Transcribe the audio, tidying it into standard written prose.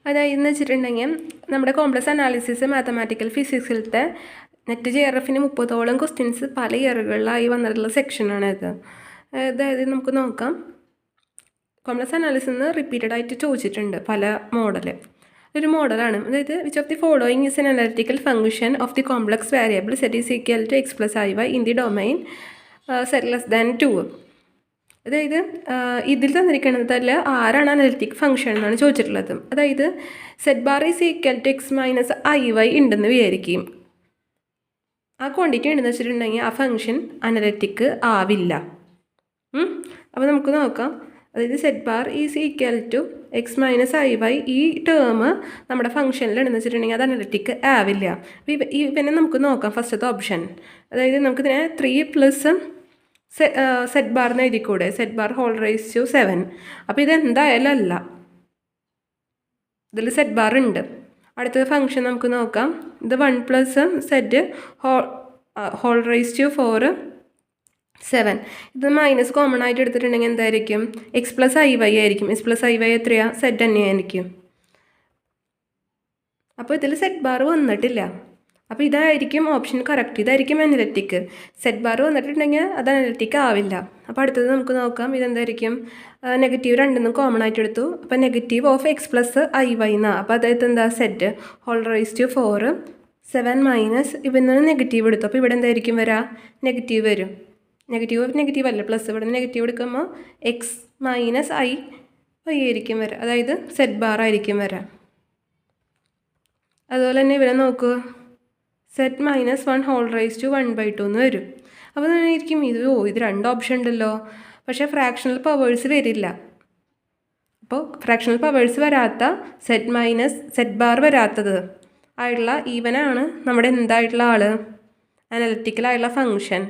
അതായത് വെച്ചിട്ടുണ്ടെങ്കിൽ നമ്മുടെ കോംപ്ലക്സ് അനാലിസിസ് മാത്തമാറ്റിക്കൽ ഫിസിക്സിലത്തെ നെറ്റ് JRFന് 30ഓളം ക്വസ്റ്റ്യൻസ് പല ഇയറുകളിലായി വന്നിട്ടുള്ള സെക്ഷനാണ് ഇത്. അതായത് നമുക്ക് നോക്കാം. കോംപ്ലക്സ് അനാലിസിസ് നിന്ന് റിപ്പീറ്റഡ് ആയിട്ട് ചോദിച്ചിട്ടുണ്ട് പല ഒരു മോഡലാണ്. അതായത് which of the following is an analytical function of the complex variable z is equal to x + iy in the domain z less than 2. അതായത് ഇതിൽ തന്നിരിക്കുന്നതിൽ ആരാണ് അനലിറ്റിക് ഫംഗ്ഷൻ എന്നാണ് ചോദിച്ചിട്ടുള്ളത്. അതായത് z bar is equal to x - iy ഉണ്ടെന്ന് വിചാരിക്കും. ആ quantity ഉണ്ടെന്ന് വെച്ചിട്ടുണ്ടെങ്കിൽ ആ ഫംഗ്ഷൻ അനലിറ്റിക് ആവില്ല. അപ്പോൾ നമുക്ക് നോക്കാം. അതായത് z bar is equal to x - iy ഈ ടേം നമ്മുടെ ഫംഗ്ഷനിലുണ്ടെന്ന് വെച്ചിട്ടുണ്ടെങ്കിൽ അത് അനലിറ്റിക് ആവില്ല. അപ്പോൾ ഇവനെ നമുക്ക് നോക്കാം. ഫസ്റ്റത്തെ ഓപ്ഷൻ, അതായത് നമുക്കിതിനെ 3 + സെറ്റ് ബാർ എന്ന് എഴുതിക്കൂടെ, set bar whole raise to 7. അപ്പോൾ ഇതെന്തായാലും അല്ല, ഇതിൽ സെറ്റ് ബാർ ഉണ്ട്. അടുത്തത് ഫംഗ്ഷൻ നമുക്ക് നോക്കാം. ഇത് 1 + സെറ്റ് ഹോൾ റൈസ് ടു 4 7. ഇത് മൈനസ് കോമൺ ആയിട്ട് എടുത്തിട്ടുണ്ടെങ്കിൽ എന്തായിരിക്കും? x + iy ആയിരിക്കും. x + iy എത്രയാ? സെറ്റ് തന്നെയായിരിക്കും. അപ്പോൾ ഇതിൽ സെറ്റ് ബാർ വന്നിട്ടില്ല. അപ്പോൾ ഇതായിരിക്കും ഓപ്ഷൻ കറക്റ്റ്, ഇതായിരിക്കും അനലിറ്റിക്. സെറ്റ് ബാർ വന്നിട്ടുണ്ടെങ്കിൽ അത് അനലിറ്റിക് ആവില്ല. അപ്പോൾ അടുത്തത് നമുക്ക് നോക്കാം. ഇതെന്തായിരിക്കും? നെഗറ്റീവ് രണ്ടെന്നും കോമൺ ആയിട്ട് എടുത്തു. അപ്പോൾ നെഗറ്റീവ് ഓഫ് x + iy എന്നാണ്. അപ്പോൾ അതായത് എന്താ? Z whole raise to 4 7 minus ഇവിടെ നെഗറ്റീവ് എടുത്തു. അപ്പോൾ ഇവിടെ എന്തായിരിക്കും വരിക? നെഗറ്റീവ് വരും. നെഗറ്റീവ് അല്ല, പ്ലസ്. ഇവിടെ നെഗറ്റീവ് എടുക്കുമ്പോൾ x - iy ആയിരിക്കും വരിക. അതായത് സെറ്റ് ബാർ ആയിരിക്കും വരിക. അതുപോലെ തന്നെ ഇവിടെ നോക്കൂ, സെറ്റ് -1 ഹോൾ റൈസ് ടു 1/2 എന്ന് വരും. അപ്പോൾ തന്നെയായിരിക്കും ഇത് രണ്ട് ഓപ്ഷൻ ഉണ്ടല്ലോ, പക്ഷേ ഫ്രാക്ഷണൽ പവേഴ്സ് വരില്ല. അപ്പോൾ ഫ്രാക്ഷണൽ പവേഴ്സ് വരാത്ത സെറ്റ് ബാർ വരാത്തത് ആയിട്ടുള്ള ഈവനാണ് നമ്മുടെ എന്തായിട്ടുള്ള ആൾ? അനലിറ്റിക്കലായിട്ടുള്ള ഫംഗ്ഷൻ.